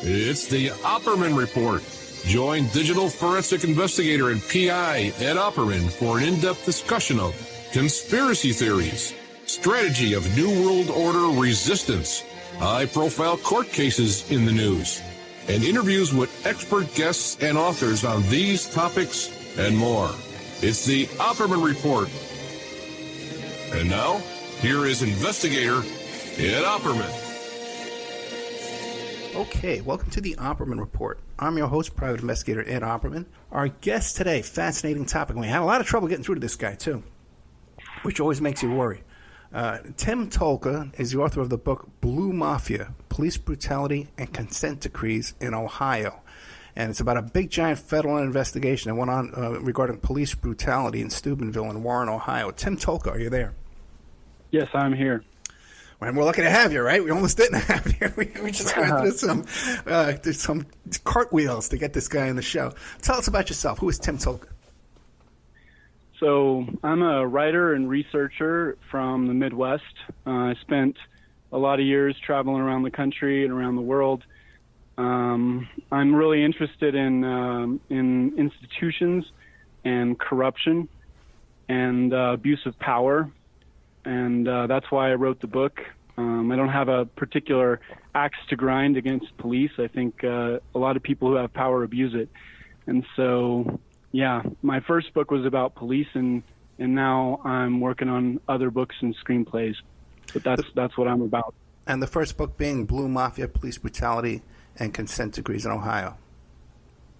It's the Opperman Report. Join digital forensic investigator and PI Ed Opperman for an in-depth discussion of conspiracy theories, strategy of New World Order resistance, high-profile court cases in the news, and interviews with expert guests and authors on these topics and more. It's the Opperman Report. And now, here is investigator Ed Opperman. Okay, welcome to the Opperman Report. I'm your host, Private Investigator Ed Opperman. Our guest today, fascinating topic. We had a lot of trouble getting through to this guy, too, which always makes you worry. Tim Tolka is the author of the book Blue Mafia, Police Brutality and Consent Decrees in Ohio. And it's about a big, giant federal investigation that went on regarding police brutality in Steubenville and Warren, Ohio. Tim Tolka, are you there? Yes, I'm here. And we're lucky to have you, right? We almost didn't have you. We just went through some cartwheels to get this guy on the show. Tell us about yourself. Who is Tim Tolka? So I'm a writer and researcher from the Midwest. I spent a lot of years traveling around the country and around the world. I'm really interested in institutions and corruption and abuse of power. And that's why I wrote the book. I don't have a particular axe to grind against police. I think a lot of people who have power abuse it. And so, yeah, my first book was about police, and now I'm working on other books and screenplays. But that's what I'm about. And the first book being Blue Mafia, Police Brutality and Consent Decrees in Ohio.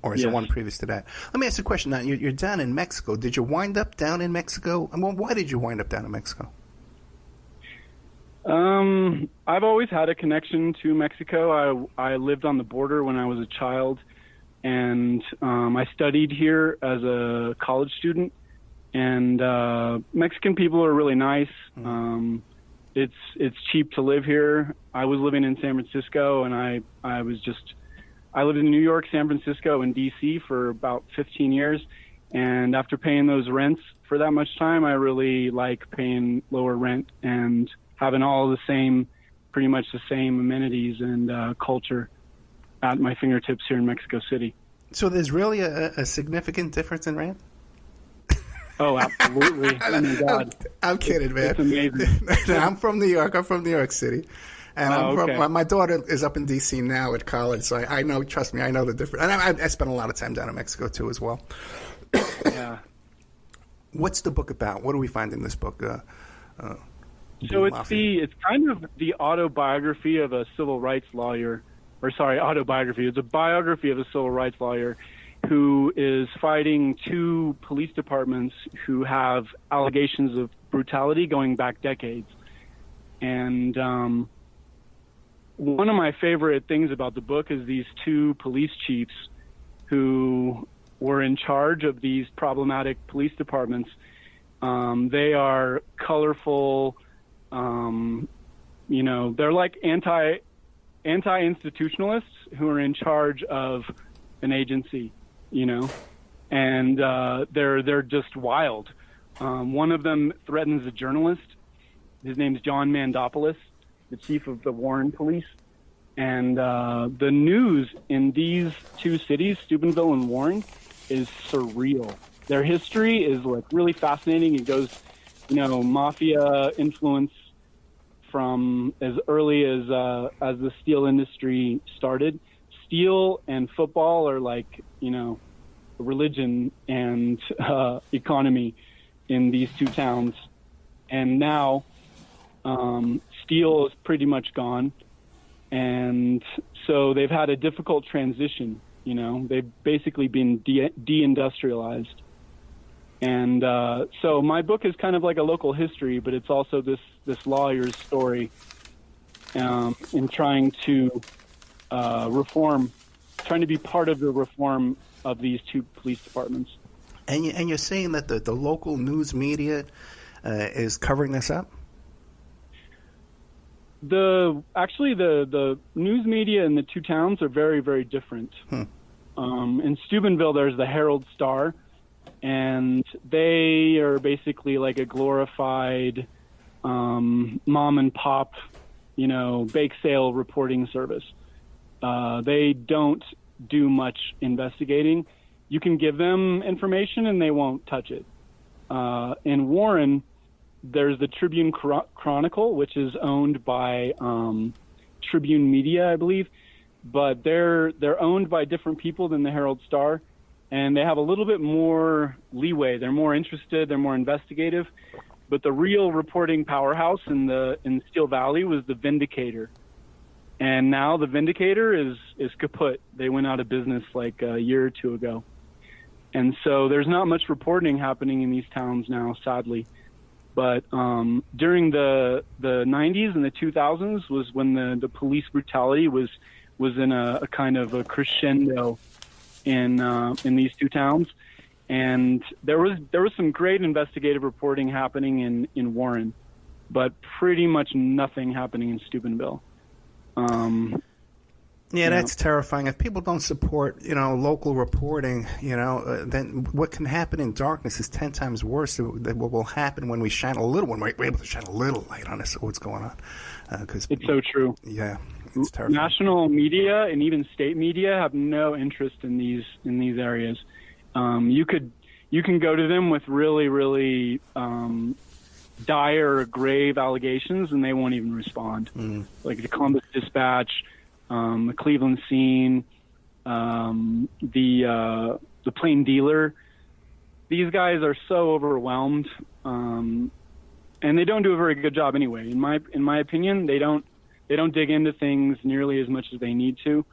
Or is there one previous to that? Let me ask you a question. Now, you're down in Mexico. Did you wind up down in Mexico? I mean, why did you wind up down in Mexico? I've always had a connection to Mexico. I lived on the border when I was a child, and I studied here as a college student. And Mexican people are really nice. It's cheap to live here. I was living in San Francisco, and I lived in New York, San Francisco, and D.C. for about 15 years. And after paying those rents for that much time, I really like paying lower rent and having all the same, pretty much the same amenities and culture at my fingertips here in Mexico City. So there's really a significant difference in rent? Oh, absolutely. Oh, my God. I'm kidding, man. It's amazing. I'm from New York. I'm from New York City. And my daughter is up in D.C. now at college, so I know, trust me, I know the difference. And I spent a lot of time down in Mexico, too, as well. Yeah. What's the book about? What do we find in this book? So it's kind of the autobiography of a civil rights lawyer, autobiography. It's a biography of a civil rights lawyer who is fighting two police departments who have allegations of brutality going back decades. And one of my favorite things about the book is these two police chiefs who were in charge of these problematic police departments. They are colorful. They're like anti-institutionalists who are in charge of an agency, and they're just wild. One of them threatens a journalist. His name's John Mandopoulos, the chief of the Warren police. And the news in these two cities, Steubenville and Warren, is surreal. Their history is like really fascinating. It goes, Mafia influence from as early as the steel industry started. Steel and football are like, religion and economy in these two towns. And now steel is pretty much gone. And so they've had a difficult transition. They've basically been deindustrialized. And so my book is kind of like a local history, but it's also this lawyer's story in trying to trying to be part of the reform of these two police departments. And you're saying that the local news media is covering this up? The news media in the two towns are very, very different. In Steubenville, there's the Herald-Star, and they are basically like a glorified mom and pop, bake sale reporting service. They don't do much investigating. You can give them information and they won't touch it. In Warren, there's the Tribune Chronicle, which is owned by Tribune Media, I believe, but they're owned by different people than the Herald Star, and they have a little bit more leeway. They're more interested, they're more investigative. But the real reporting powerhouse in Steel Valley was the Vindicator. And now the Vindicator is kaput. They went out of business like a year or two ago. And so there's not much reporting happening in these towns now, sadly. But during the 90s and the 2000s was when the police brutality was in a kind of a crescendo in these two towns. And there was some great investigative reporting happening in Warren, but pretty much nothing happening in Steubenville. Yeah, that's terrifying. If people don't support, local reporting, then what can happen in darkness is 10 times worse than what will happen when we're able to shine a little light on what's going on. It's so true. Yeah, it's terrifying. National media and even state media have no interest in these areas. You can go to them with really, really dire, grave allegations, and they won't even respond. Like the Columbus Dispatch, the Cleveland Scene, the Plain Dealer. These guys are so overwhelmed, and they don't do a very good job anyway. In my opinion, they don't dig into things nearly as much as they need to,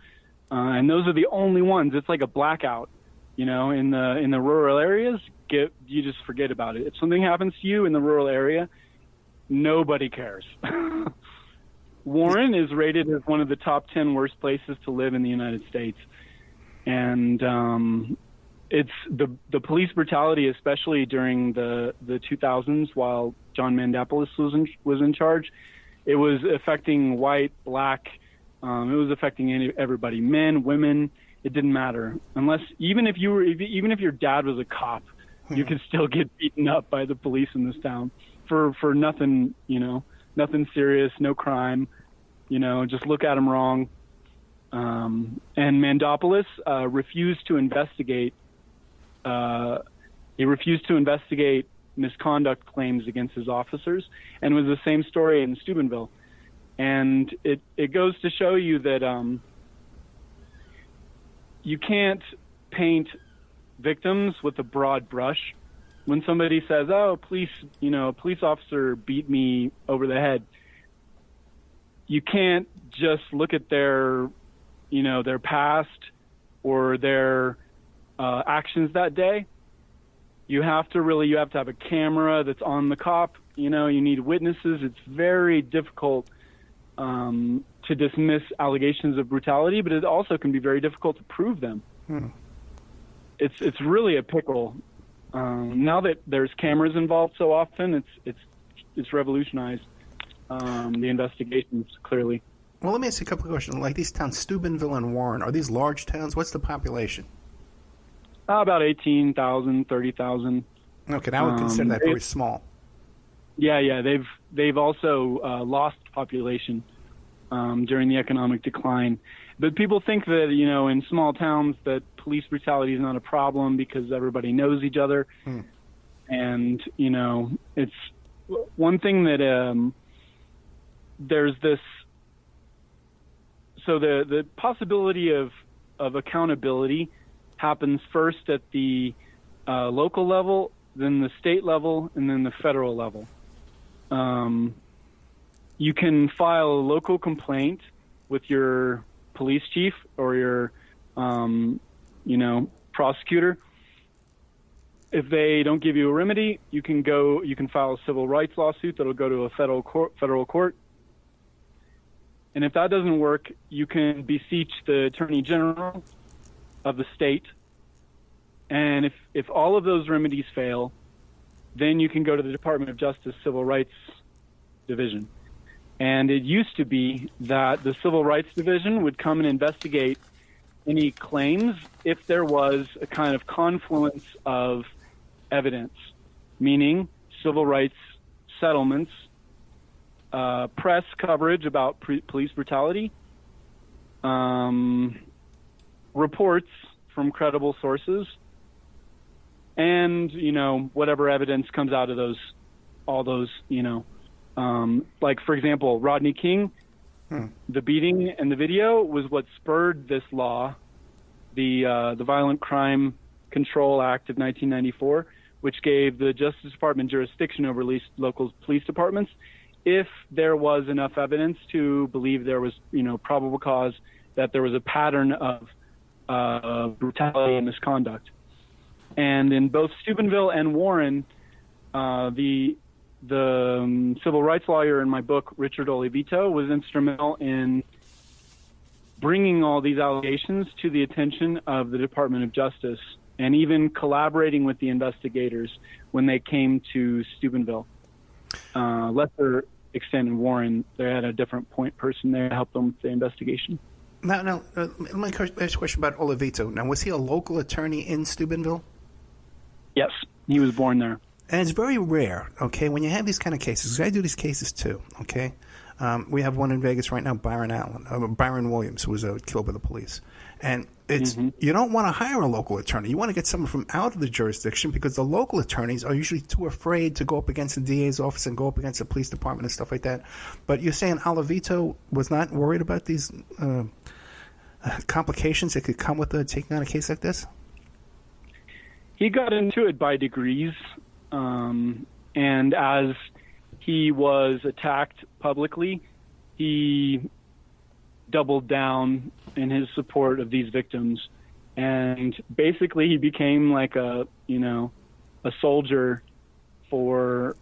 and those are the only ones. It's like a blackout. In the rural areas, you just forget about it. If something happens to you in the rural area, nobody cares. Warren is rated as one of the top 10 worst places to live in the United States. And it's the police brutality, especially during the 2000s while John Mandopoulos was in charge. It was affecting white, black, it was affecting everybody, men, women. It didn't matter, even if your dad was a cop, you could still get beaten up by the police in this town for nothing, nothing serious, no crime, just look at him wrong. And Mandopoulos refused to investigate. He refused to investigate misconduct claims against his officers, and it was the same story in Steubenville. And it goes to show you that. You can't paint victims with a broad brush. When somebody says, "Oh, a police officer beat me over the head," you can't just look at their past or their actions that day. You have to have a camera that's on the cop. You need witnesses. It's very difficult to dismiss allegations of brutality, but it also can be very difficult to prove them. It's really a pickle. Now that there's cameras involved so often, it's revolutionized the investigations clearly. Well, let me ask you a couple of questions. Like these towns, Steubenville and Warren, are these large towns? What's the population? About 18,000, 30,000. Okay, I would consider that very small. Yeah. They've also lost population during the economic decline. But people think that, in small towns that police brutality is not a problem because everybody knows each other. And, it's one thing that there's this. So the possibility of accountability happens first at the local level, then the state level, and then the federal level. You can file a local complaint with your police chief or your, prosecutor. If they don't give you a remedy, you can file a civil rights lawsuit that'll go to a federal court. And if that doesn't work, you can beseech the Attorney General of the state. And if all of those remedies fail, then you can go to the Department of Justice Civil Rights Division. And it used to be that the Civil Rights Division would come and investigate any claims if there was a kind of confluence of evidence, meaning civil rights settlements, press coverage about police brutality, reports from credible sources, and whatever evidence comes out of all those. Like for example, Rodney King, the beating and the video was what spurred this law, the Violent Crime Control Act of 1994, which gave the Justice Department jurisdiction over local police departments if there was enough evidence to believe there was, probable cause that there was a pattern of brutality and misconduct. And in both Steubenville and Warren, the civil rights lawyer in my book, Richard Olivito, was instrumental in bringing all these allegations to the attention of the Department of Justice, and even collaborating with the investigators when they came to Steubenville. Lesser extent in Warren, they had a different point person there to help them with the investigation. Now, let me ask a question about Olivito. Now, was he a local attorney in Steubenville? Yes, he was born there. And it's very rare, okay, when you have these kind of cases, because I do these cases too, okay? We have one in Vegas right now, Byron Williams, who was killed by the police. And it's you don't want to hire a local attorney. You want to get someone from out of the jurisdiction, because the local attorneys are usually too afraid to go up against the DA's office and go up against the police department and stuff like that. But you're saying Olivito was not worried about these complications that could come with taking on a case like this? He got into it by degrees, and as he was attacked publicly, he doubled down in his support of these victims, and basically he became like a soldier for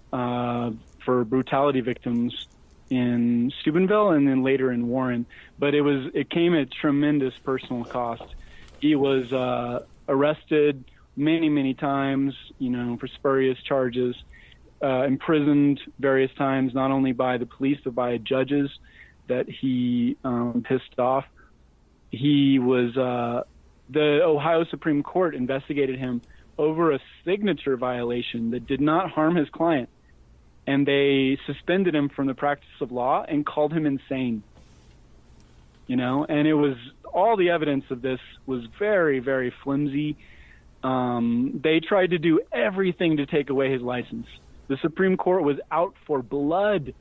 brutality victims in Steubenville and then later in Warren. But it came at tremendous personal cost. He was arrested many times, for spurious charges, imprisoned various times, not only by the police but by judges that he pissed off. He was the Ohio Supreme Court investigated him over a signature violation that did not harm his client, and they suspended him from the practice of law and called him insane. And it was all the evidence of this was very, very flimsy. They tried to do everything to take away his license. The Supreme Court was out for blood,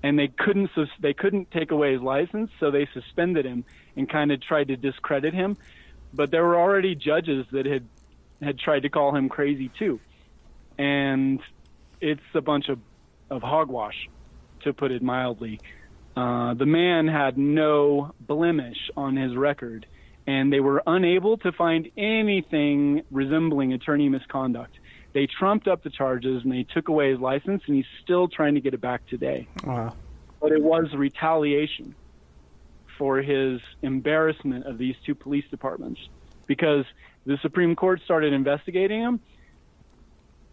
and they couldn't take away his license, so they suspended him and kind of tried to discredit him. But there were already judges that had tried to call him crazy too. And it's a bunch of hogwash, to put it mildly. The man had no blemish on his record, and they were unable to find anything resembling attorney misconduct. They trumped up the charges, and they took away his license, and he's still trying to get it back today. Wow. But it was retaliation for his embarrassment of these two police departments, because the Supreme Court started investigating him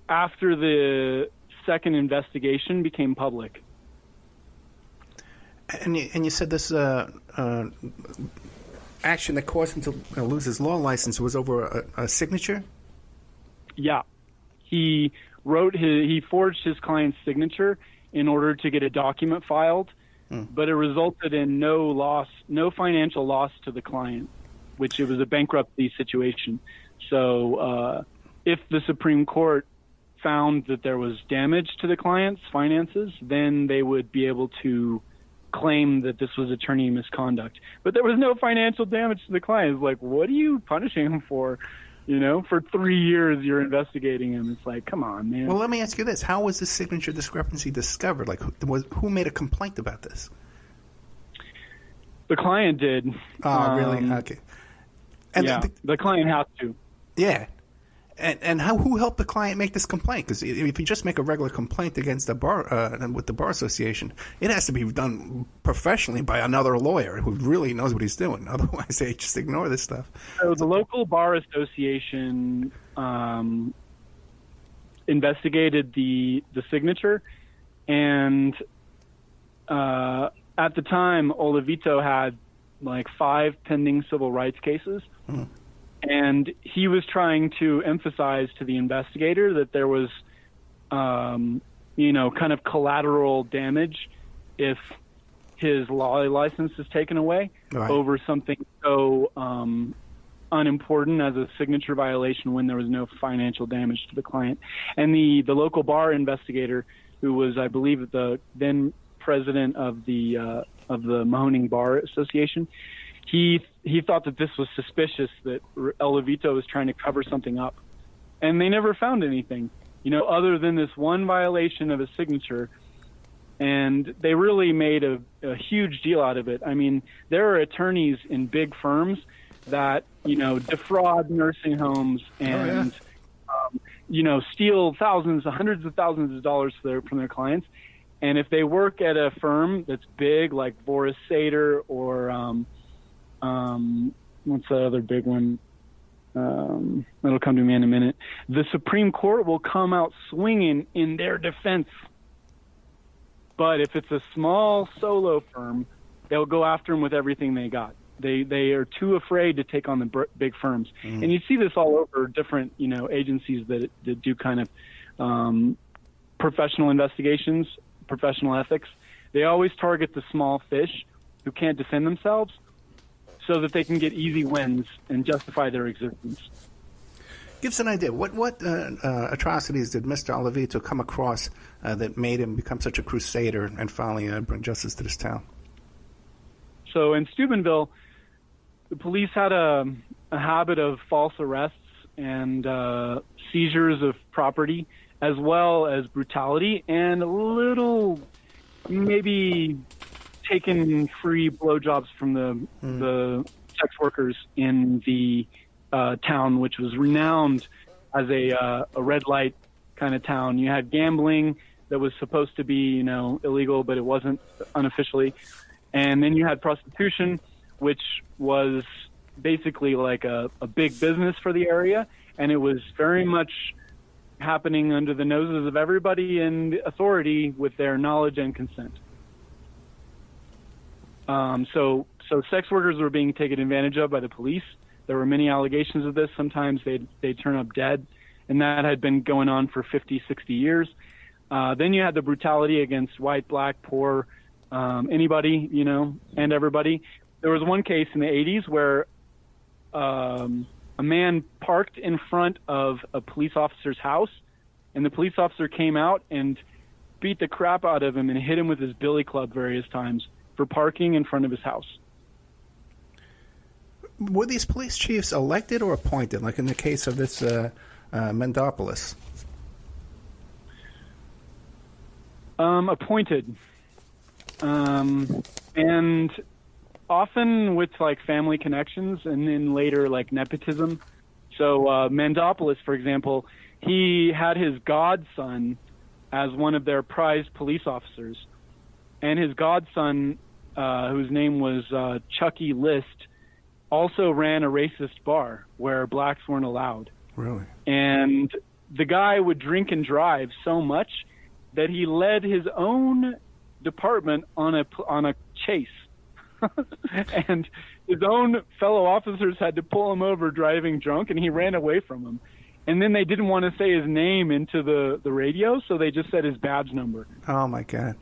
after the second investigation became public. And you said this action that caused him to lose his law license was over a signature? Yeah. He forged his client's signature in order to get a document filed, but it resulted in no financial loss to the client, which it was a bankruptcy situation. So if the Supreme Court found that there was damage to the client's finances, then they would be able to claim that this was attorney misconduct. But there was no financial damage to the client. It's like, what are you punishing him for? For 3 years you're investigating him. It's like, come on, man. Well, let me ask you this. How was this signature discrepancy discovered? Like, who made a complaint about this? The client did. Oh, really? Okay. And yeah, the client has to. Yeah. And who helped the client make this complaint? Because if you just make a regular complaint against the bar with the bar association, it has to be done professionally by another lawyer who really knows what he's doing. Otherwise, they just ignore this stuff. So the local bar association investigated the signature, and at the time, Olivito had like 5 pending civil rights cases. And he was trying to emphasize to the investigator that there was, kind of collateral damage if his law license is taken away Right. over something so unimportant as a signature violation when there was no financial damage to the client. And the local bar investigator, who was, I believe, the then president of the Mahoning Bar Association, he thought that this was suspicious, that El Levito was trying to cover something up. And they never found anything, other than this one violation of a signature. And they really made a huge deal out of it. I mean, there are attorneys in big firms that, defraud nursing homes and, steal hundreds of thousands of dollars from their clients. And if they work at a firm that's big, like Boris Sater or what's the other big one? It'll come to me in a minute. The Supreme Court will come out swinging in their defense. But if it's a small solo firm, they'll go after them with everything they got. They are too afraid to take on the big firms. And you see this all over different, agencies that do kind of professional investigations, professional ethics. They always target the small fish who can't defend themselves so that they can get easy wins and justify their existence. Give us an idea. What atrocities did Mr. Olivito come across that made him become such a crusader and finally bring justice to this town? So in Steubenville, the police had a habit of false arrests and seizures of property, as well as brutality and a little maybe taking free blowjobs from the sex workers in the town, which was renowned as a red light kind of town. You had gambling that was supposed to be, illegal, but it wasn't unofficially. And then you had prostitution, which was basically like a big business for the area. And it was very much happening under the noses of everybody in authority with their knowledge and consent. So sex workers were being taken advantage of by the police. There were many allegations of this. Sometimes they'd turn up dead, and that had been going on for 50, 60 years. Then you had the brutality against white, black, poor, anybody, and everybody. There was one case in the 80s where a man parked in front of a police officer's house, and the police officer came out and beat the crap out of him and hit him with his billy club various times for parking in front of his house. Were these police chiefs elected or appointed, like in the case of this Mendopoulos? Appointed. And often with like family connections and then later like nepotism. So Mendopoulos, for example, he had his godson as one of their prized police officers. And his godson, whose name was Chucky List, also ran a racist bar where blacks weren't allowed. Really? And the guy would drink and drive so much that he led his own department on a chase. And his own fellow officers had to pull him over driving drunk, and he ran away from them. And then they didn't want to say his name into the radio, so they just said his badge number. Oh, my God.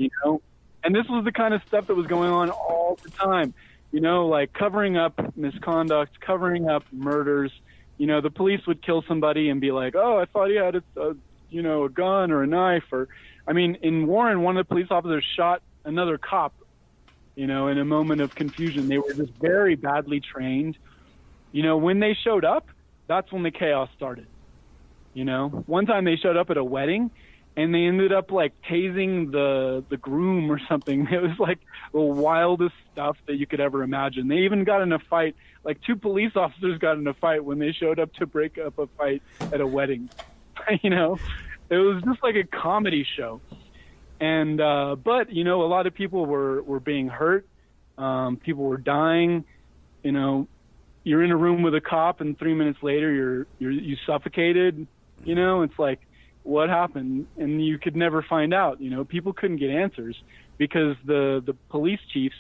And this was the kind of stuff that was going on all the time. Like covering up misconduct, covering up murders. The police would kill somebody and be like, oh, I thought he had a gun or a knife. In Warren, one of the police officers shot another cop, in a moment of confusion. They were just very badly trained. When they showed up, that's when the chaos started. One time they showed up at a wedding, and they ended up like tasing the groom or something. It was like the wildest stuff that you could ever imagine. They even got in a fight. Like 2 police officers got in a fight when they showed up to break up a fight at a wedding. It was just like a comedy show. And but a lot of people were being hurt. People were dying. You're in a room with a cop, and 3 minutes later you suffocated. It's like, what happened? And you could never find out. People couldn't get answers because the police chiefs,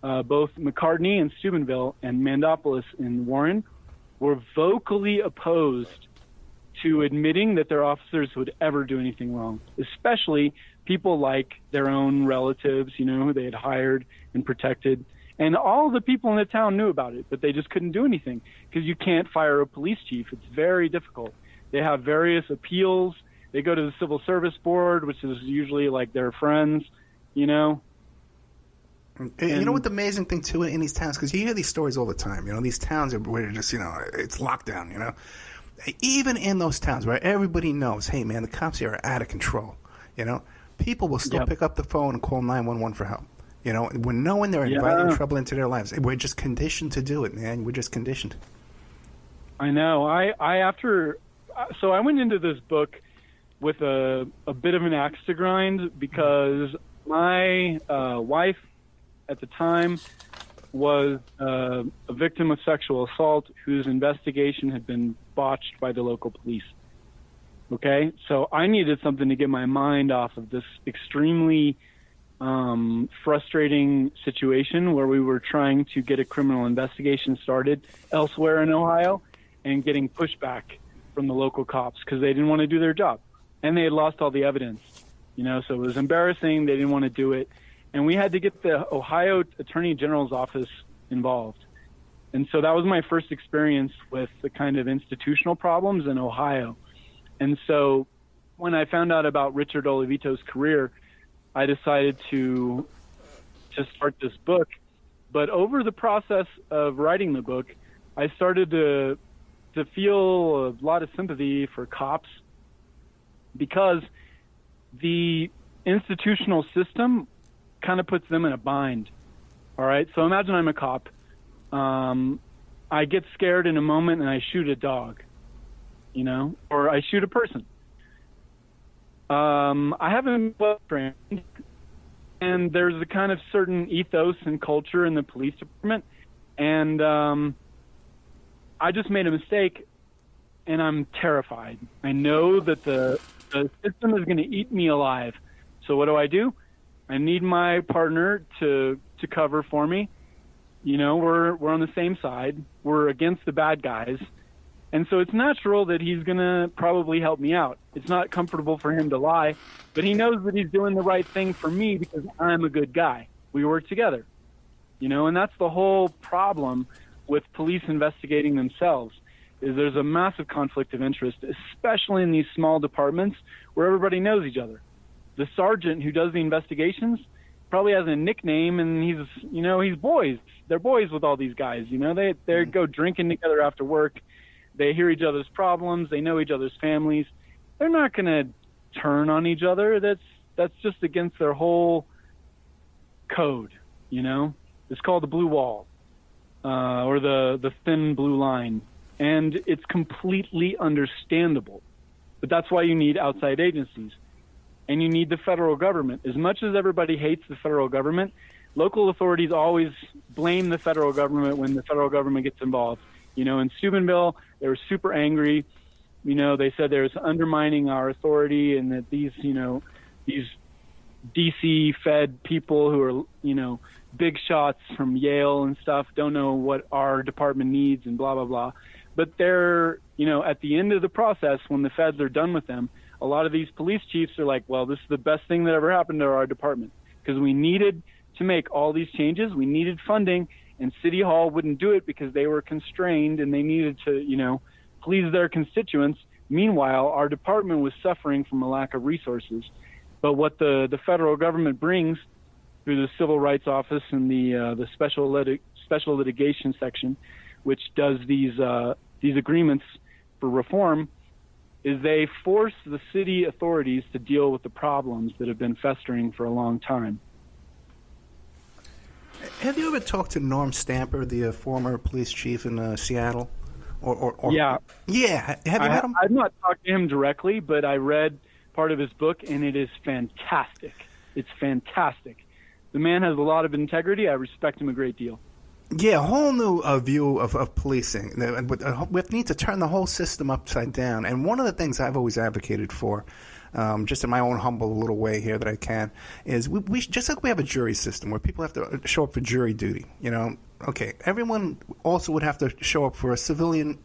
both McCartney in Steubenville and Mendopoulos in Warren, were vocally opposed to admitting that their officers would ever do anything wrong, especially people like their own relatives, who they had hired and protected. And all the people in the town knew about it, but they just couldn't do anything because you can't fire a police chief. It's very difficult. They have various appeals. They go to the Civil Service Board, which is usually like their friends, And you know what the amazing thing, too, in these towns, because you hear these stories all the time, these towns where just, it's lockdown, Even in those towns where everybody knows, hey, man, the cops here are out of control, people will still pick up the phone and call 911 for help. When knowing they're inviting trouble into their lives. We're just conditioned to do it, man. We're just conditioned. I know. So I went into this book with a bit of an axe to grind because my wife at the time was a victim of sexual assault whose investigation had been botched by the local police. Okay? So I needed something to get my mind off of this extremely frustrating situation where we were trying to get a criminal investigation started elsewhere in Ohio and getting pushback from the local cops because they didn't want to do their job. And they had lost all the evidence, so it was embarrassing. They didn't want to do it. And we had to get the Ohio Attorney General's office involved. And so that was my first experience with the kind of institutional problems in Ohio. And so when I found out about Richard Olivito's career, I decided to start this book. But over the process of writing the book, I started to feel a lot of sympathy for cops because the institutional system kind of puts them in a bind. All right? So imagine I'm a cop. I get scared in a moment and I shoot a dog, or I shoot a person. I haven't been well trained, and there's a kind of certain ethos and culture in the police department, and I just made a mistake, and I'm terrified. I know that the system is going to eat me alive. So what do? I need my partner to cover for me. We're on the same side. We're against the bad guys. And so it's natural that he's going to probably help me out. It's not comfortable for him to lie, but he knows that he's doing the right thing for me because I'm a good guy. We work together, and that's the whole problem with police investigating themselves is there's a massive conflict of interest, especially in these small departments where everybody knows each other. The sergeant who does the investigations probably has a nickname and he's boys. They're boys with all these guys, they go drinking together after work. They hear each other's problems. They know each other's families. They're not going to turn on each other. That's just against their whole code, It's called the blue wall or the thin blue line. And it's completely understandable. But that's why you need outside agencies. And you need the federal government. As much as everybody hates the federal government, local authorities always blame the federal government when the federal government gets involved. In Steubenville, they were super angry. They said there's undermining our authority and that these DC fed people who are, big shots from Yale and stuff don't know what our department needs and blah, blah, blah. But they're, at the end of the process, when the feds are done with them, a lot of these police chiefs are like, well, this is the best thing that ever happened to our department because we needed to make all these changes. We needed funding. And City Hall wouldn't do it because they were constrained and they needed to, please their constituents. Meanwhile, our department was suffering from a lack of resources. But what the federal government brings through the Civil Rights Office and the special litigation section, which does these agreements for reform, is they force the city authorities to deal with the problems that have been festering for a long time. Have you ever talked to Norm Stamper, the former police chief in Seattle? Yeah. Yeah. Have you met him? I've not talked to him directly, but I read part of his book, and it is fantastic. It's fantastic. The man has a lot of integrity. I respect him a great deal. Yeah, a whole new view of policing. We need to turn the whole system upside down. And one of the things I've always advocated for, just in my own humble little way here that I can, is we just like we have a jury system where people have to show up for jury duty. Okay, everyone also would have to show up for a civilian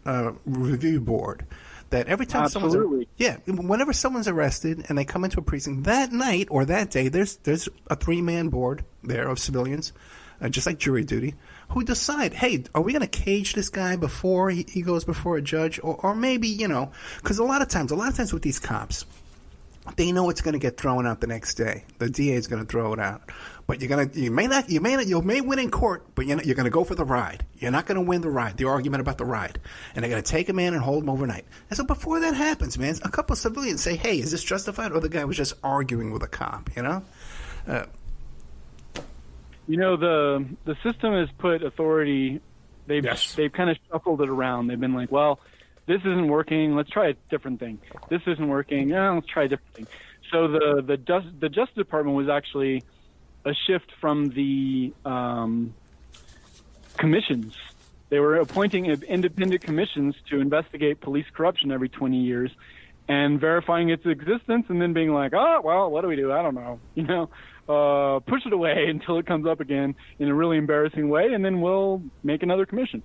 review board. that every time Absolutely. whenever someone's arrested and they come into a precinct that night or that day, there's a 3-man board there of civilians, just like jury duty, who decide, hey, are we going to cage this guy before he goes before a judge, or maybe, because a lot of times with these cops, they know it's going to get thrown out the next day. The DA is going to throw it out, but you may win in court, but you're going to go for the ride. You're not going to win the ride, the argument about the ride, and they're going to take a man and hold him overnight. And so before that happens, man, a couple of civilians say, "Hey, is this justified?" Or the guy was just arguing with a cop, The system has put authority. They've kind of shuffled it around. They've been like, well, this isn't working. Let's try a different thing. This isn't working. Let's try a different thing. So the Justice Department was actually a shift from the commissions. They were appointing independent commissions to investigate police corruption every 20 years and verifying its existence and then being like, oh, well, what do we do? I don't know. Push it away until it comes up again in a really embarrassing way, and then we'll make another commission.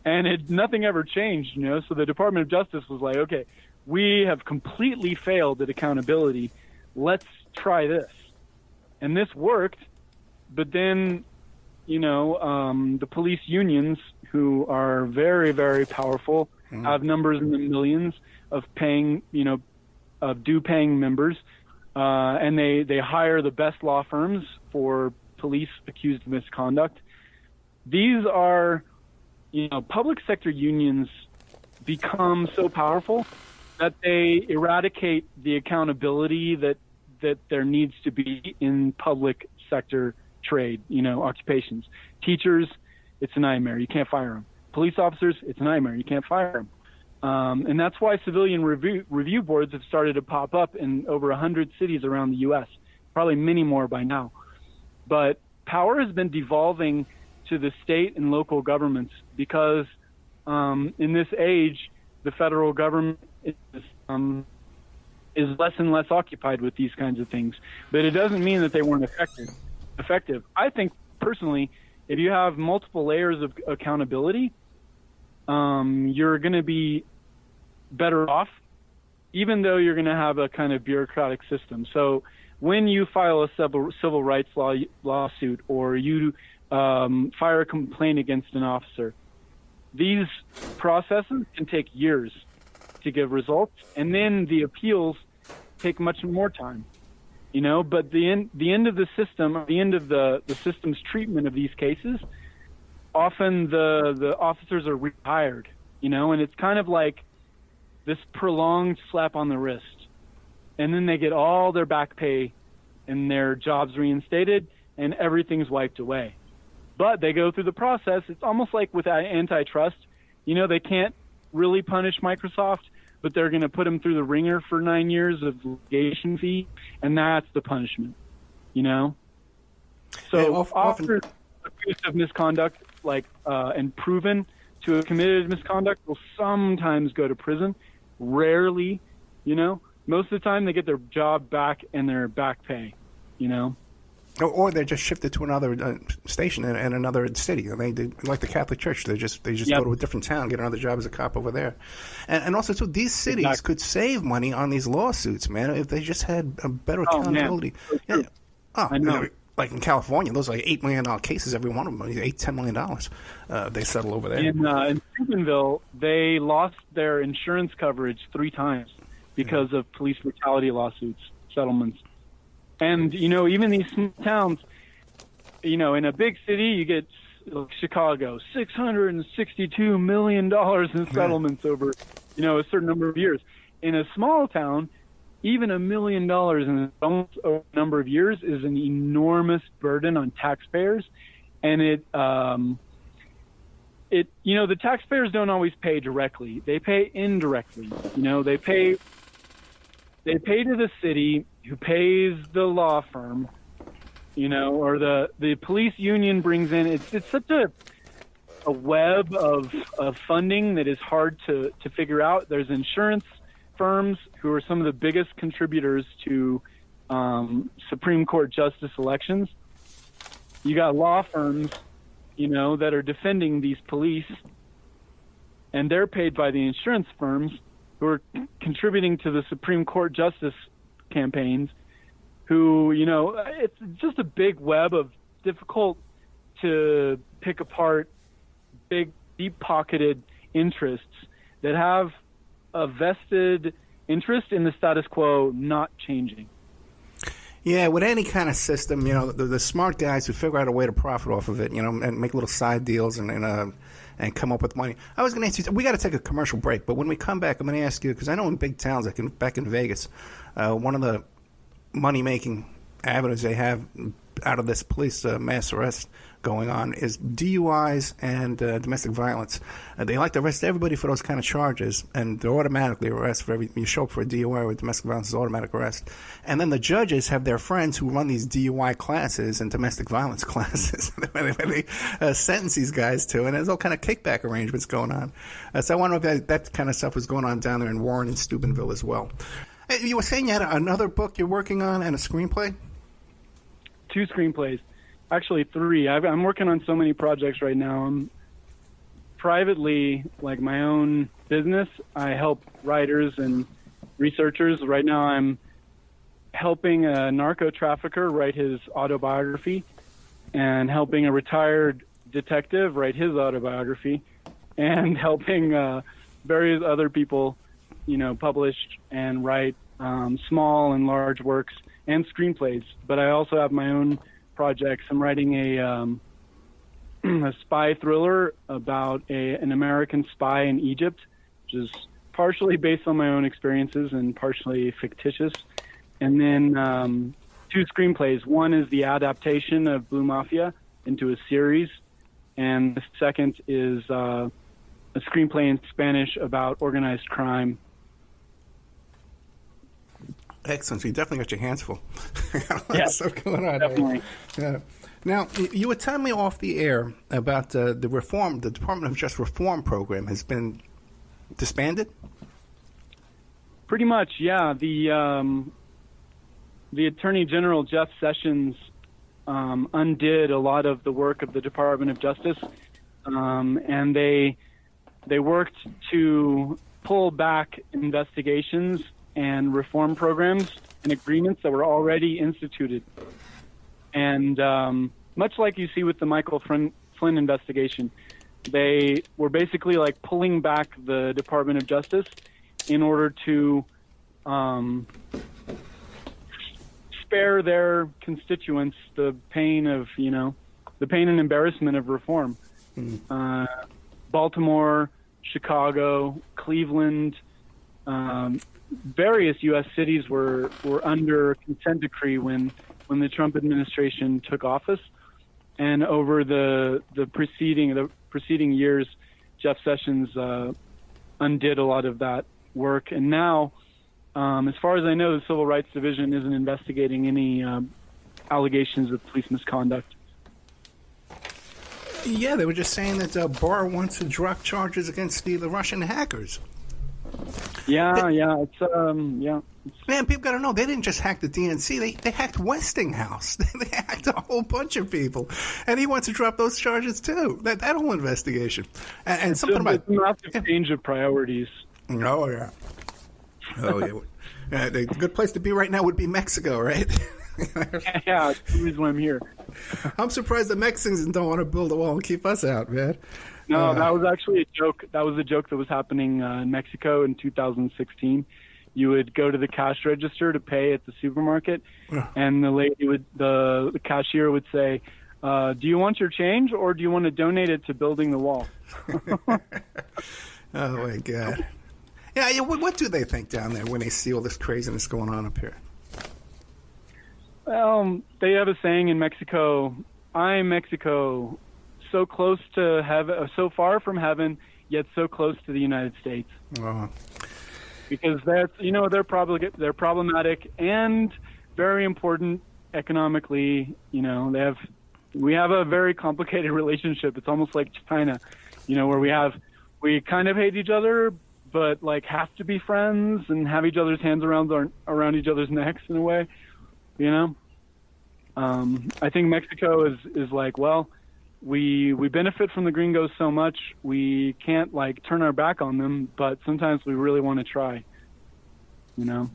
And nothing ever changed, So the Department of Justice was like, okay, we have completely failed at accountability. Let's try this. And this worked, but then, the police unions, who are very, very powerful, have numbers in the millions of paying, of due-paying members, and they hire the best law firms for police accused of misconduct. These are, public sector unions become so powerful that they eradicate the accountability that there needs to be in public sector trade, occupations. Teachers, it's a nightmare. You can't fire them. Police officers, it's a nightmare. You can't fire them. And that's why civilian review boards have started to pop up in over 100 cities around the U.S., probably many more by now. But power has been devolving to the state and local governments because in this age, the federal government is less and less occupied with these kinds of things. But it doesn't mean that they weren't effective. I think, personally, if you have multiple layers of accountability, you're going to be better off, even though you're going to have a kind of bureaucratic system. So when you file a civil rights lawsuit or you fire a complaint against an officer, these processes can take years to give results, and then the appeals take much more time. But the end of the system, the end of the system's treatment of these cases, often the officers are rehired, and it's kind of like this prolonged slap on the wrist. And then they get all their back pay and their jobs reinstated and everything's wiped away. But they go through the process. It's almost like with antitrust. They can't really punish Microsoft, but they're going to put them through the ringer for 9 years of litigation fee, and that's the punishment, So officers accused of misconduct, and proven to have committed misconduct, will sometimes go to prison. Rarely, most of the time they get their job back and their back pay, Or they're just shifted to another station in another city. They like the Catholic Church. They just go to a different town, get another job as a cop over there. And also, too, these cities could save money on these lawsuits, man, if they just had a better accountability. So I know. Like in California, those are like $8 million cases, every one of them. $8-10 million they settle over there. In Steubenville, they lost their insurance coverage 3 times because of police brutality lawsuits, settlements. And, even these small towns, in a big city, you get like Chicago, $662 million in settlements over, a certain number of years. In a small town, even $1 million in settlements over a number of years is an enormous burden on taxpayers. And the taxpayers don't always pay directly. They pay indirectly. They pay to the city, who pays the law firm, or the police union brings in. It's such a web of funding that is hard to figure out. There's insurance firms who are some of the biggest contributors to Supreme Court justice elections. You got law firms, that are defending these police, and they're paid by the insurance firms. who are contributing to the Supreme Court justice campaigns, who, you know, it's just a big web of difficult to pick apart, big, deep-pocketed interests that have a vested interest in the status quo not changing. Yeah, with any kind of system, you know, the smart guys who figure out a way to profit off of it, you know, and make little side deals and come up with money. I was going to ask you, we got to take a commercial break, but when we come back, I'm going to ask you, because I know in big towns, like back in Vegas, one of the money-making avenues they have out of this police mass arrest going on is DUIs and domestic violence. They like to arrest everybody for those kind of charges, and they're automatically arrest for every. You show up for a DUI or domestic violence is automatic arrest. And then the judges have their friends who run these DUI classes and domestic violence classes. They sentence these guys to, and there's all kind of kickback arrangements going on. So I wonder if that kind of stuff was going on down there in Warren and Steubenville as well. Hey, you were saying you had another book you're working on and a screenplay? 2 screenplays. Actually 3. I'm working on so many projects right now. I'm privately, like my own business, I help writers and researchers. Right now I'm helping a narco trafficker write his autobiography and helping a retired detective write his autobiography and helping various other people, you know, publish and write small and large works and screenplays. But I also have my own projects. I'm writing a spy thriller about an American spy in Egypt, which is partially based on my own experiences and partially fictitious. And then 2 screenplays. One is the adaptation of Blue Mafia into a series, and the second is a screenplay in Spanish about organized crime. Excellent. So you definitely got your hands full. Yeah, stuff going on. definitely. Yeah. Now, you were telling me off the air about the reform. The Department of Justice reform program has been disbanded. Pretty much, yeah. The Attorney General Jeff Sessions undid a lot of the work of the Department of Justice, and they worked to pull back investigations and reform programs and agreements that were already instituted. And much like you see with the Michael Flynn investigation, they were basically like pulling back the Department of Justice in order to spare their constituents the pain of, you know, the pain and embarrassment of reform. Baltimore, Chicago, Cleveland, various U.S. cities were under consent decree when the Trump administration took office, and over the preceding years, Jeff Sessions undid a lot of that work, and now, as far as I know, the Civil Rights Division isn't investigating any allegations of police misconduct. Yeah, they were just saying that Barr wants to drop charges against the Russian hackers. Yeah. Man, people got to know, they didn't just hack the DNC. They hacked Westinghouse. They hacked a whole bunch of people. And he wants to drop those charges, too. That whole investigation. And something about... It's a massive change of priorities. Oh, yeah. Oh, yeah. The good place to be right now would be Mexico, right? Yeah, that's the reason why I'm here. I'm surprised the Mexicans don't want to build a wall and keep us out, man. No, that was actually a joke. That was a joke that was happening in Mexico in 2016. You would go to the cash register to pay at the supermarket, and the cashier would say, "Do you want your change, or do you want to donate it to building the wall?" Oh my God! Yeah. What do they think down there when they see all this craziness going on up here? Well, they have a saying in Mexico: "I'm Mexico, so close to heaven, so far from heaven, yet so close to the United States." Because that's, you know, they're problematic and very important economically. You know, we have a very complicated relationship. It's almost like China, you know, where we kind of hate each other, but like have to be friends and have each other's hands around each other's necks in a way, you know. I think Mexico is like, well, we benefit from the gringos so much, we can't like turn our back on them, but sometimes we really want to try, you know.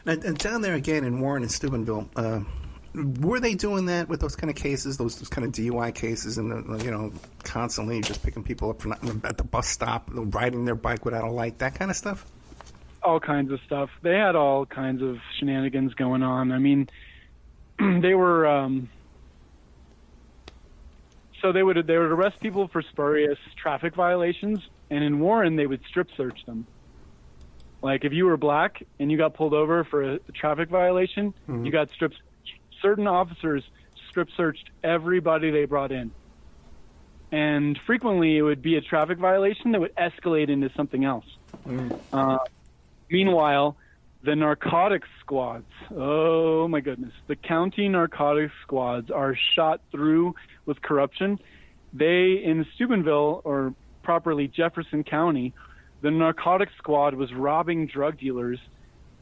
And down there again in Warren and Steubenville, were they doing that with those kind of cases, those kind of DUI cases, and you know, constantly just picking people up at the bus stop, riding their bike without a light, that kind of stuff? All kinds of stuff. They had all kinds of shenanigans going on. I mean, they were so they would arrest people for spurious traffic violations, and in Warren they would strip search them. Like if you were black and you got pulled over for a traffic violation, you got strip searched. Certain officers strip searched everybody they brought in. And frequently it would be a traffic violation that would escalate into something else. Meanwhile, the narcotics squads, oh my goodness, the county narcotics squads are shot through with corruption. They, in Steubenville, or properly Jefferson County, the narcotics squad was robbing drug dealers,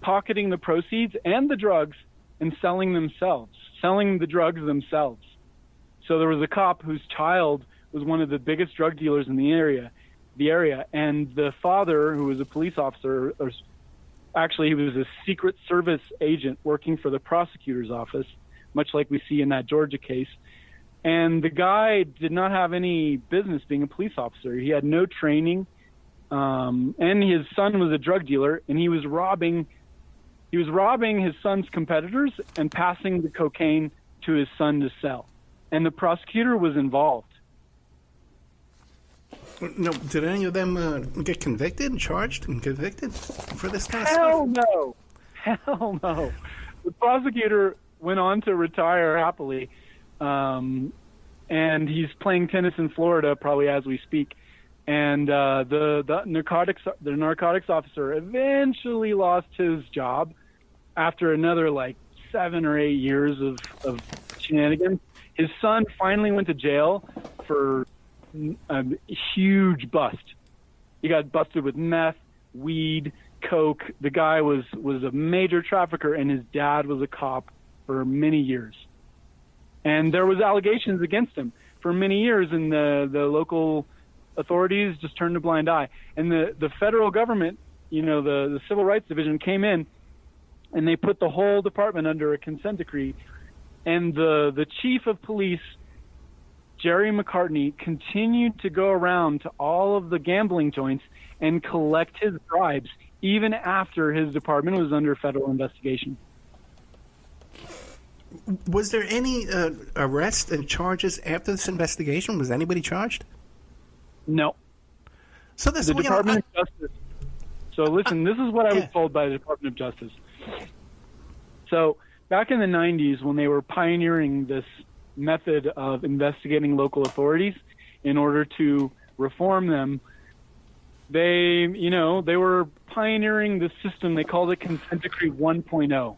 pocketing the proceeds and the drugs, and selling the drugs themselves. So there was a cop whose child was one of the biggest drug dealers in the area, and the father, who was a police officer, or actually he was a Secret Service agent working for the prosecutor's office, much like we see in that Georgia case. And the guy did not have any business being a police officer. He had no training, and his son was a drug dealer, and he was robbing his son's competitors and passing the cocaine to his son to sell. And the prosecutor was involved. No, did any of them get convicted and charged and convicted for this kind of Hell stuff? no. Hell no. The prosecutor went on to retire happily, and he's playing tennis in Florida probably as we speak. And the narcotics officer eventually lost his job after another like 7 or 8 years of shenanigans. His son finally went to jail for a huge bust. He got busted with meth, weed, coke. The guy was a major trafficker, and his dad was a cop for many years. And there was allegations against him for many years, and the local authorities just turned a blind eye. And the federal government, you know, the Civil Rights Division came in, and they put the whole department under a consent decree. And the chief of police, Jerry McCartney, continued to go around to all of the gambling joints and collect his bribes, even after his department was under federal investigation. Was there any arrest and charges after this investigation? Was anybody charged? No. So this the Department of Justice. So listen, this is what I was told by the Department of Justice. So back in the 90s, when they were pioneering this method of investigating local authorities in order to reform them, they were pioneering the system. They called it Consent Decree 1.0.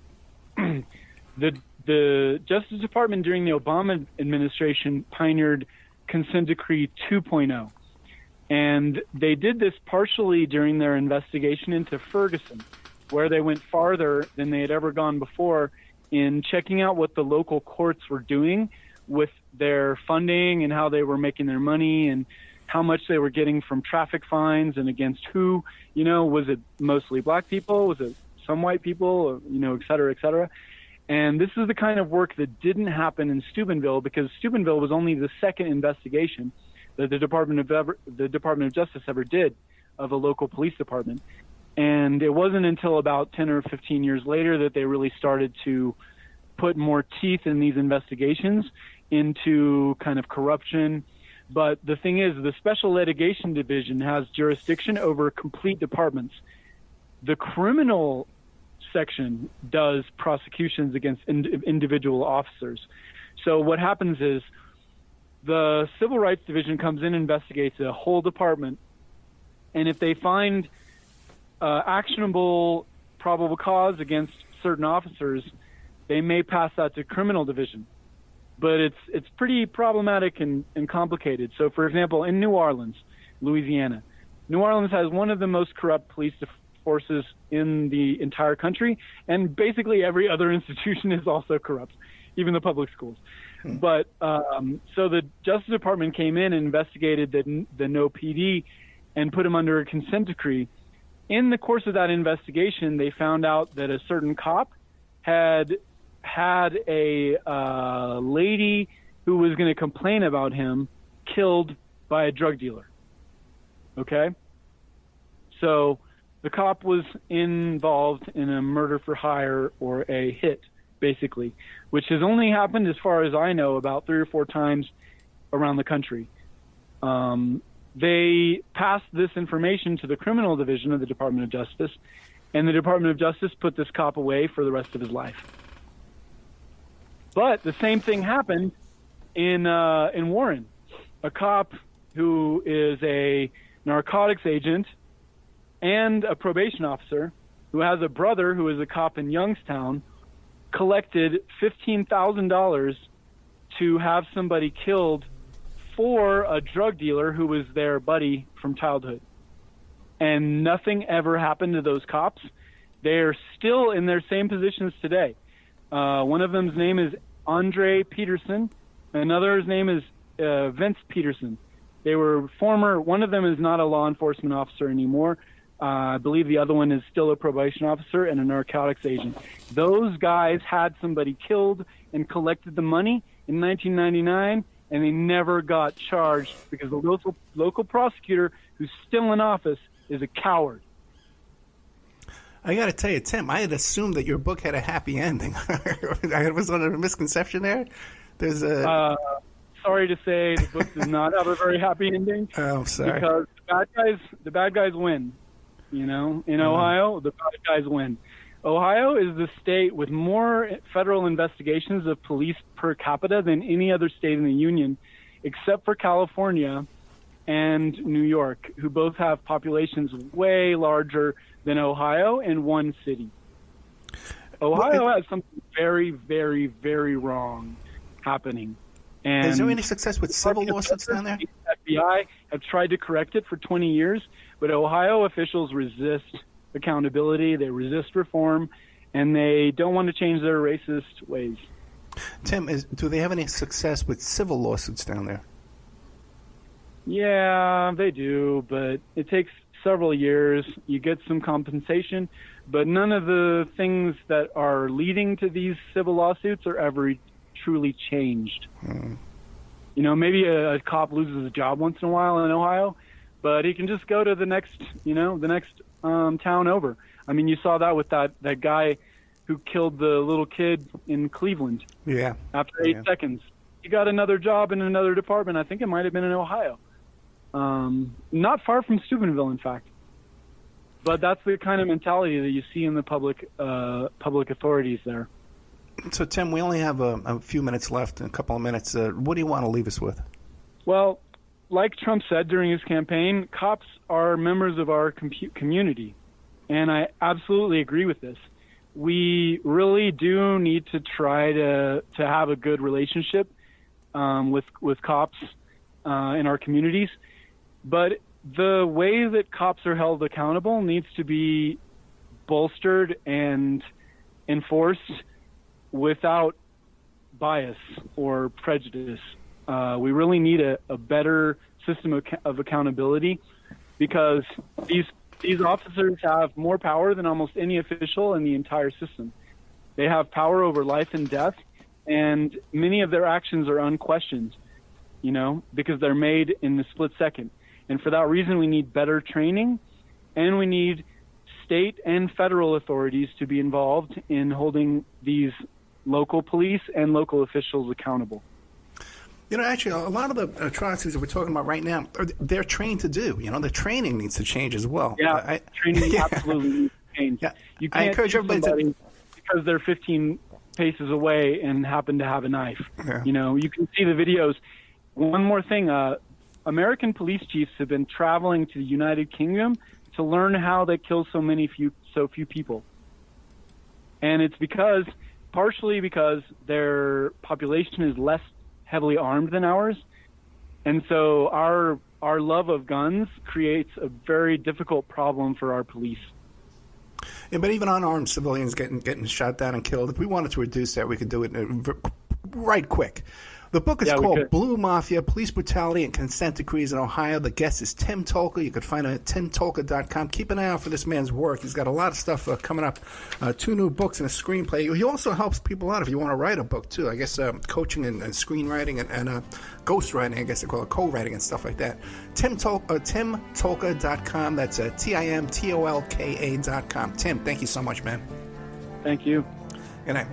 The Justice Department during the Obama administration pioneered Consent Decree 2.0. And they did this partially during their investigation into Ferguson, where they went farther than they had ever gone before in checking out what the local courts were doing with their funding and how they were making their money and how much they were getting from traffic fines and against who. You know, was it mostly black people? Was it some white people? You know, et cetera, et cetera. And this is the kind of work that didn't happen in Steubenville, because Steubenville was only the second investigation that the Department of Justice ever did of a local police department. And it wasn't until about 10 or 15 years later that they really started to put more teeth in these investigations into kind of corruption. But the thing is, the Special Litigation Division has jurisdiction over complete departments. The criminal section does prosecutions against individual officers. So what happens is the Civil Rights Division comes in and investigates a whole department, and if they find actionable probable cause against certain officers, they may pass that to criminal division. But it's pretty problematic and complicated. So, for example, in New Orleans, Louisiana, New Orleans has one of the most corrupt police forces in the entire country, and basically every other institution is also corrupt, even the public schools. But so the Justice Department came in and investigated the no PD and put him under a consent decree. In the course of that investigation, they found out that a certain cop had a lady who was going to complain about him killed by a drug dealer. Okay? So the cop was involved in a murder for hire or a hit, basically, which has only happened, as far as I know, about 3 or 4 times around the country. They passed this information to the criminal division of the Department of Justice, and the Department of Justice put this cop away for the rest of his life. But the same thing happened in Warren. A cop who is a narcotics agent and a probation officer who has a brother who is a cop in Youngstown collected $15,000 to have somebody killed for a drug dealer who was their buddy from childhood. And nothing ever happened to those cops. They're still in their same positions today. One of them's name is Andre Peterson. Another's name is Vince Peterson. They were one of them is not a law enforcement officer anymore. I believe the other one is still a probation officer and a narcotics agent. Those guys had somebody killed and collected the money in 1999, and they never got charged because the local prosecutor, who's still in office, is a coward. I got to tell you, Tim, I had assumed that your book had a happy ending. I was under a misconception there. There's a... sorry to say, the book does not have a very happy ending. Oh, sorry. Because the bad guys win. You know, in Ohio, the bad guys win. Ohio is the state with more federal investigations of police per capita than any other state in the union, except for California and New York, who both have populations way larger than Ohio in one city. Ohio has something very, very, very wrong happening. And is there any success with civil lawsuits down there? The FBI have tried to correct it for 20 years, but Ohio officials resist accountability, they resist reform, and they don't want to change their racist ways. Tim, do they have any success with civil lawsuits down there? Yeah, they do, but it takes several years. You get some compensation, but none of the things that are leading to these civil lawsuits are ever truly changed. You know, maybe a cop loses a job once in a while in Ohio, but he can just go to the next town over. I mean, you saw that with that guy who killed the little kid in Cleveland. Yeah. After 8 seconds. He got another job in another department. I think it might have been in Ohio. Not far from Steubenville, in fact. But that's the kind of mentality that you see in the public authorities there. So, Tim, we only have a few minutes left, a couple of minutes. What do you want to leave us with? Well, like Trump said during his campaign, cops are members of our community. And I absolutely agree with this. We really do need to try to have a good relationship with cops in our communities. But the way that cops are held accountable needs to be bolstered and enforced without bias or prejudice. We really need a better system of accountability, because these officers have more power than almost any official in the entire system. They have power over life and death, and many of their actions are unquestioned, because they're made in the split second. And for that reason, we need better training, and we need state and federal authorities to be involved in holding these local police and local officials accountable. Actually, a lot of the atrocities that we're talking about right now, they're trained to do. The training needs to change as well. Yeah, training absolutely needs to change. Yeah. You can't, I encourage everybody because they're 15 paces away and happen to have a knife. Yeah. You can see the videos. One more thing, American police chiefs have been traveling to the United Kingdom to learn how they kill so few people. And it's partially because their population is less heavily armed than ours. And so our love of guns creates a very difficult problem for our police. Yeah, but even unarmed civilians getting shot down and killed, if we wanted to reduce that, we could do it right quick. The book is Yeah, we called could. Blue Mafia, Police Brutality and Consent Decrees in Ohio. The guest is Tim Tolka. You could find him at timtolka.com. Keep an eye out for this man's work. He's got a lot of stuff coming up. 2 new books and a screenplay. He also helps people out if you want to write a book, too. I guess coaching and screenwriting and ghostwriting, I guess they call it co-writing and stuff like that. timtolka.com. That's timtolka.com. Tim, thank you so much, man. Thank you. Good night.